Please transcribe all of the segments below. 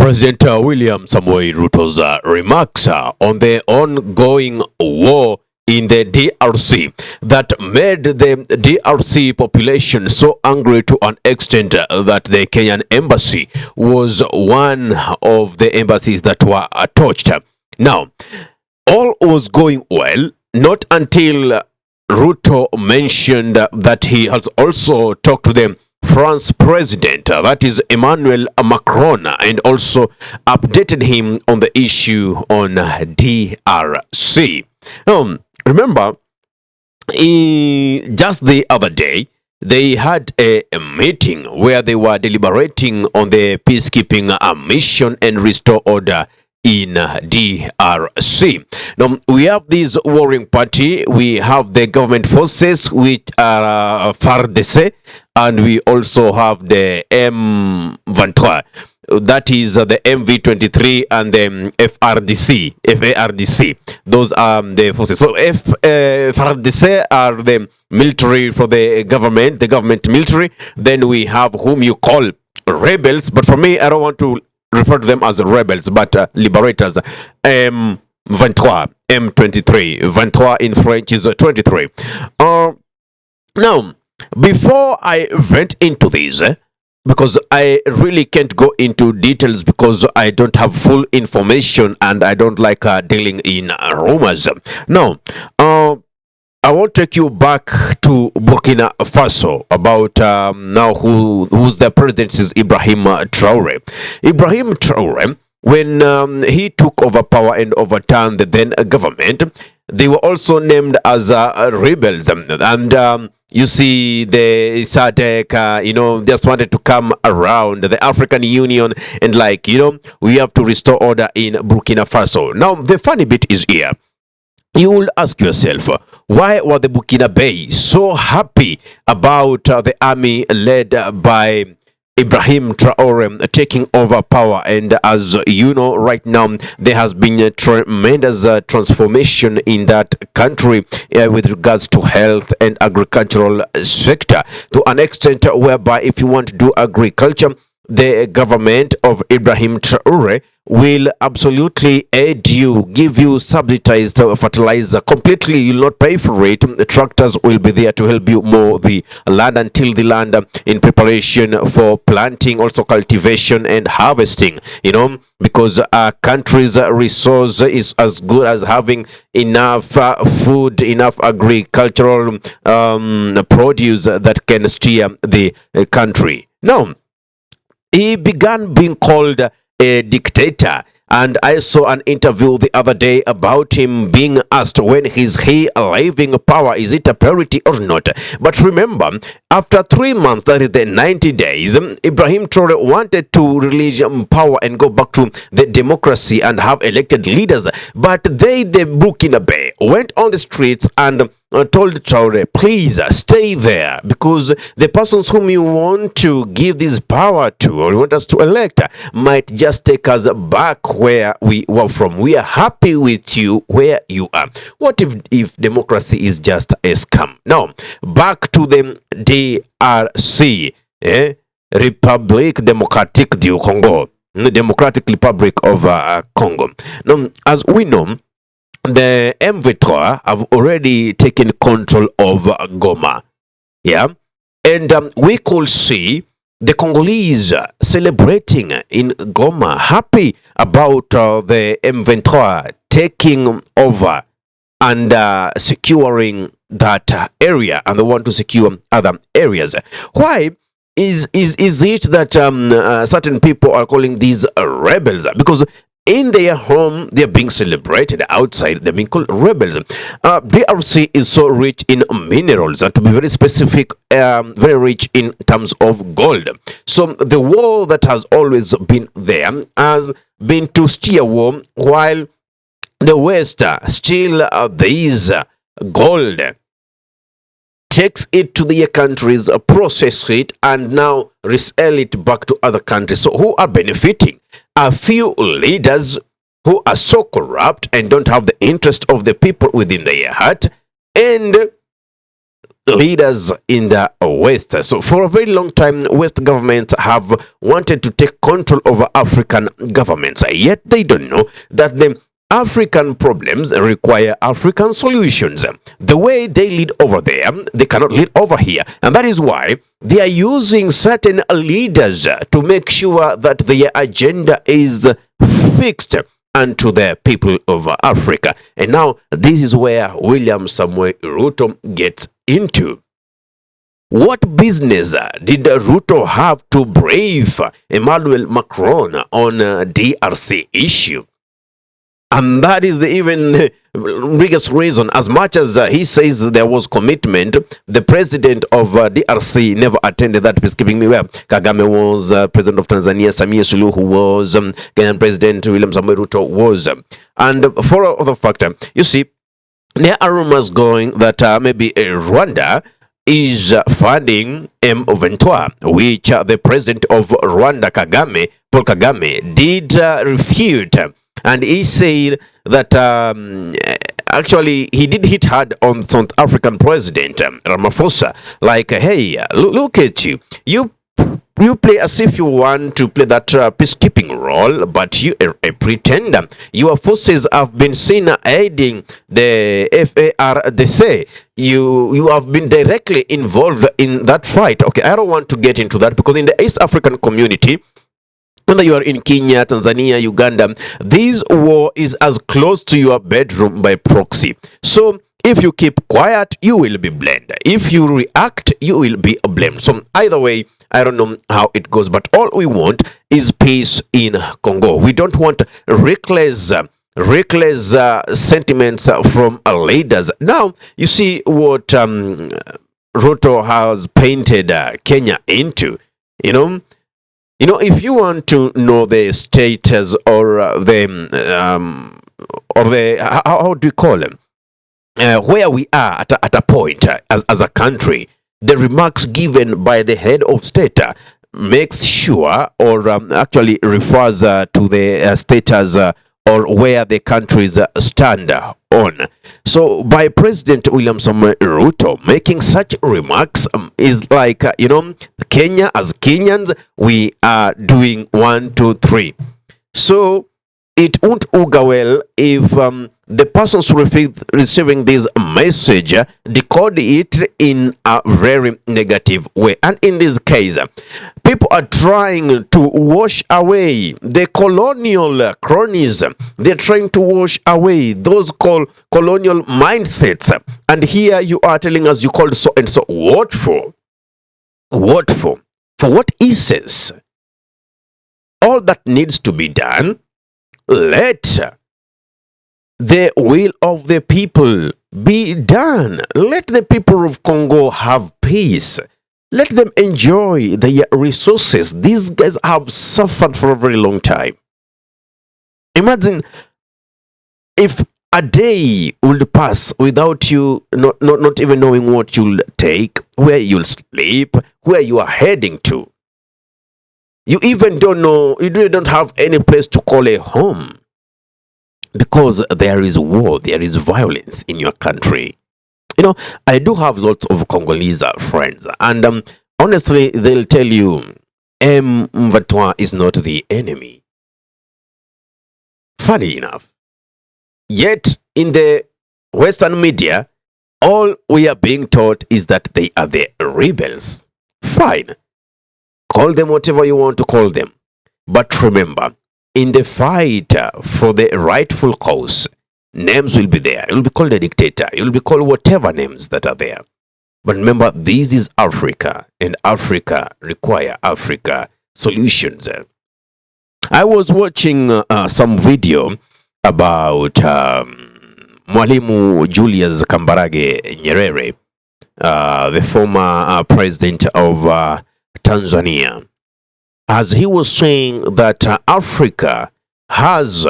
President William Samoei Ruto's remarks on the ongoing war in the DRC that made the DRC population so angry to an extent that the Kenyan Embassy was one of the embassies that were touched. Now, all was going well, not until Ruto mentioned that he has also talked to the French President, that is Emmanuel Macron, and also updated him on the issue on DRC. Remember, just the other day, they had a meeting where they were deliberating on the peacekeeping mission and restore order in DRC. Now, we have this warring party, we have the government forces, which are FARDC, and we also have the M23. That is the MV23 and the FARDC. Those are the forces. So FARDC are the military for the government military. Then we have whom you call rebels, but for me, I don't want to refer to them as rebels, but liberators. M23, M23. 23 in French is 23. Now, before I went into this, because I really can't go into details because I don't have full information and I don't like dealing in rumors. Now, I want to take you back to Burkina Faso about now who's the president is Ibrahim Traore. Ibrahim Traore, when he took over power and overturned the then government, they were also named as rebels. And you see, the SADC, just wanted to come around the African Union and we have to restore order in Burkina Faso. Now, the funny bit is here. You will ask yourself, why were the Burkinabe so happy about the army led by Ibrahim Traore taking over power? And as you know, right now, there has been a tremendous transformation in that country with regards to health and agricultural sector, to an extent whereby if you want to do agriculture, the government of Ibrahim Traore will absolutely aid you, give you subsidized fertilizer completely. You'll not pay for it. The tractors will be there to help you mow the land until the land in preparation for planting, also cultivation and harvesting, because our country's resource is as good as having enough food, enough agricultural produce that can steer the country. Now, he began being called a dictator, and I saw an interview the other day about him being asked when is he leaving power, is it a priority or not. But remember, after 3 months, that is the 90 days, Ibrahim Traore wanted to release power and go back to the democracy and have elected leaders. But the Burkinabe, went on the streets and told Traore, please stay there, because the persons whom you want to give this power to or you want us to elect might just take us back where we were from. We are happy with you where you are. What if democracy is just a scam? Now, back to the DRC, Republic Democratic du Congo, the Democratic Republic of Congo. Now, as we know, the M23 have already taken control of Goma. Yeah. And we could see the Congolese celebrating in Goma, happy about the M23 taking over and securing that area, and they want to secure other areas. Why is it that certain people are calling these rebels? Because in their home, they're being celebrated. Outside, they're being called rebels. DRC is so rich in minerals, and to be very specific, very rich in terms of gold. So the war that has always been there has been to steer war, while the West still these gold, takes it to their countries, process it, and now resell it back to other countries. So who are benefiting? A few leaders who are so corrupt and don't have the interest of the people within their heart, and leaders in the West. So for a very long time, West governments have wanted to take control over African governments, yet they don't know that the African problems require African solutions. The way they lead over there, they cannot lead over here. And that is why they are using certain leaders to make sure that their agenda is fixed unto the people of Africa. And now this is where William Samoei Ruto gets into. What business did Ruto have to brave Emmanuel Macron on DRC issue? And that is the even biggest reason. As much as he says there was commitment, the president of DRC never attended that peacekeeping meeting. Where Kagame was, president of Tanzania, Samia Suluhu was, Kenyan President William Samoei Ruto was. And for other factor, you see, there are rumors going that maybe Rwanda is funding M23, which the president of Rwanda, Paul Kagame, did refute. And he said that actually he did hit hard on South African President Ramaphosa. Like, hey, look at you. You play as if you want to play that peacekeeping role, but you are a pretender. Your forces have been seen aiding the FARDC. You have been directly involved in that fight. Okay, I don't want to get into that because in the East African community, whether you are in Kenya, Tanzania, Uganda, this war is as close to your bedroom by proxy. So if you keep quiet, you will be blamed. If you react, you will be blamed. So either way, I don't know how it goes, but all we want is peace in Congo. We don't want reckless sentiments from leaders. Now, you see what Ruto has painted Kenya into, you know. If you want to know the status or how do you call them, where we are at a point as a country, the remarks given by the head of state makes sure or actually refers to the status or where the countries stand on. So by President William Samoei Ruto making such remarks is like, Kenya, as Kenyans, we are doing 1, 2, 3. So it won't augur well if the persons receiving this message decode it in a very negative way. And in this case, people are trying to wash away the colonial cronies. They're trying to wash away those colonial mindsets. And here you are telling us you called so and so. What for? What for? For what essence? All that needs to be done, let the will of the people be done. Let the people of Congo have peace. Let them enjoy their resources. These guys have suffered for a very long time. Imagine if a day would pass without you not even knowing what you'll take, where you'll sleep, where you are heading to. You even don't know, you don't have any place to call a home. Because there is war, there is violence in your country. I do have lots of Congolese friends, and honestly, they'll tell you M23 is not the enemy. Funny enough. Yet, in the Western media, all we are being taught is that they are the rebels. Fine. Call them whatever you want to call them. But remember, in the fight for the rightful cause, names will be there. You'll be called a dictator. You'll be called whatever names that are there. But remember, this is Africa, and Africa require Africa solutions. I was watching some video about Mwalimu Julius Kambarage Nyerere, the former president of Tanzania, as he was saying that Africa has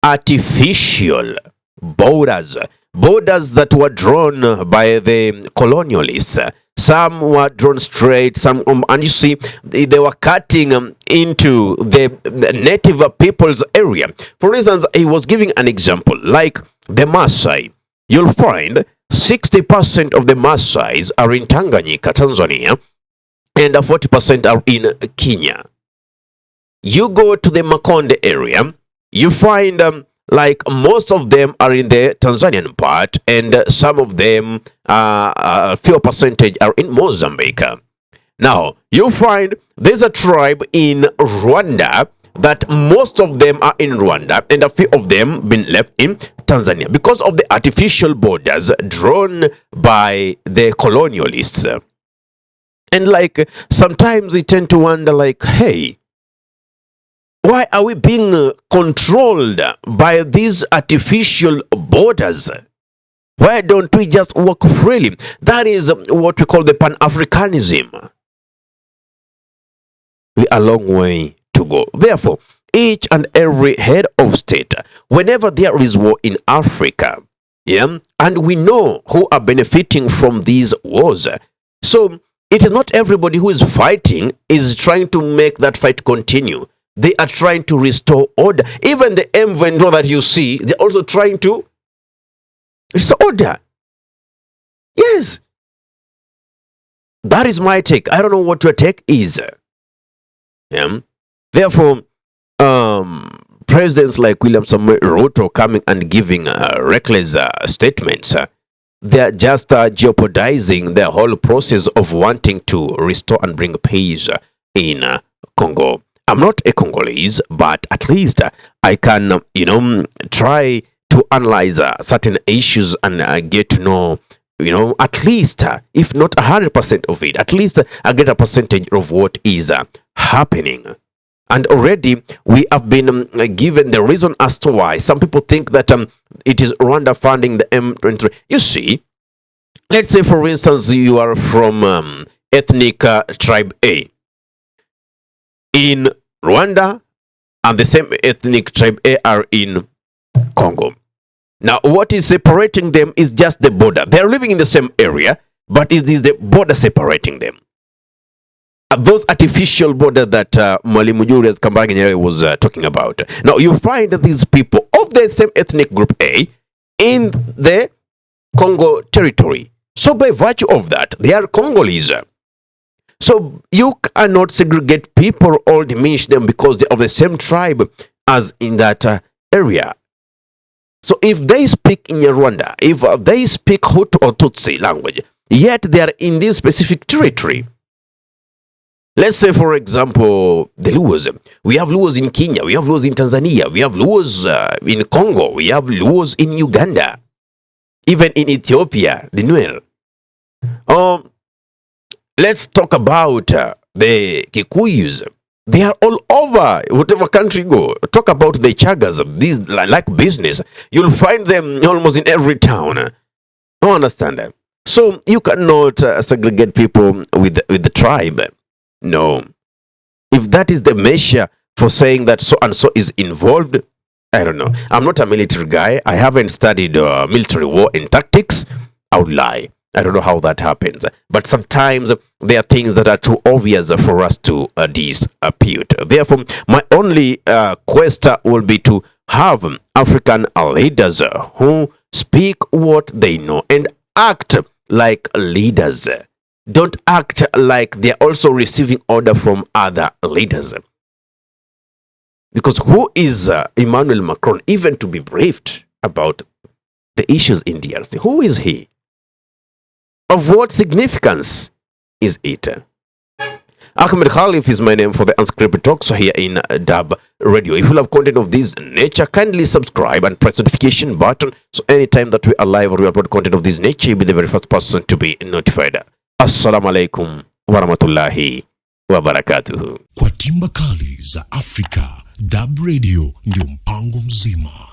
artificial borders that were drawn by the colonialists. Some were drawn straight, and you see, they were cutting into the native people's area. For instance, he was giving an example, like the Maasai. You'll find 60% of the Maasais are in Tanganyika, Tanzania, and 40% are in Kenya. You go to the Makonde area, you find like most of them are in the Tanzanian part, and some of them, a few percentage, are in Mozambique. Now, you find there's a tribe in Rwanda that most of them are in Rwanda, and a few of them been left in Tanzania because of the artificial borders drawn by the colonialists. And like sometimes we tend to wonder, like, hey, why are we being controlled by these artificial borders? Why don't we just walk freely? That is what we call the Pan-Africanism. We are a long way to go. Therefore, each and every head of state, whenever there is war in Africa, yeah, and we know who are benefiting from these wars, so it is not everybody who is fighting is trying to make that fight continue. They are trying to restore order. Even the M23 that you see, they're also trying to restore order. Yes. That is my take. I don't know what your take is. Yeah. Therefore, presidents like Samoei Ruto coming and giving reckless statements, they're just jeopardizing the whole process of wanting to restore and bring peace in Congo. I'm not a Congolese, but at least I can, try to analyze certain issues and get to know, at least, if not 100% of it, at least I get a percentage of what is happening. And already we have been given the reason as to why some people think that it is Rwanda funding the M23. You see, let's say, for instance, you are from ethnic tribe A in Rwanda, and the same ethnic tribe A are in Congo. Now, what is separating them is just the border. They are living in the same area, but it is the border separating them. Those artificial border that Mwalimu Julius Kambarage Nyerere was talking about. Now, you find these people of the same ethnic group A in the Congo territory. So, by virtue of that, they are Congolese. So you cannot segregate people or diminish them because they are of the same tribe as in that area. So if they speak in Rwanda, if they speak Hutu or Tutsi language, yet they are in this specific territory. Let's say, for example, the Luos. We have Luos in Kenya, we have Luos in Tanzania, we have Luos in Congo, we have Luos in Uganda, even in Ethiopia, the Nuer. Let's talk about the Kikuyus. They are all over, whatever country you go. Talk about the Chagas, these like business. You'll find them almost in every town. I understand that. So you cannot segregate people with the tribe. No. If that is the measure for saying that so and so is involved, I don't know. I'm not a military guy. I haven't studied military war and tactics. I would lie. I don't know how that happens. But sometimes there are things that are too obvious for us to dispute. Therefore, my only quest will be to have African leaders who speak what they know and act like leaders. Don't act like they're also receiving order from other leaders. Because who is Emmanuel Macron even to be briefed about the issues in DRC? Who is he? Of what significance is it? Ahmed Khalif is my name for the Unscripted Talks here in DURB Radio. If you love content of this nature, kindly subscribe and press the notification button so anytime that we are live or we upload content of this nature, you'll be the very first person to be notified. Assalamu alaikum warahmatullahi wabarakatuhu. Kwa timba kali za Afrika, DURB Radio ndio mpango mzima.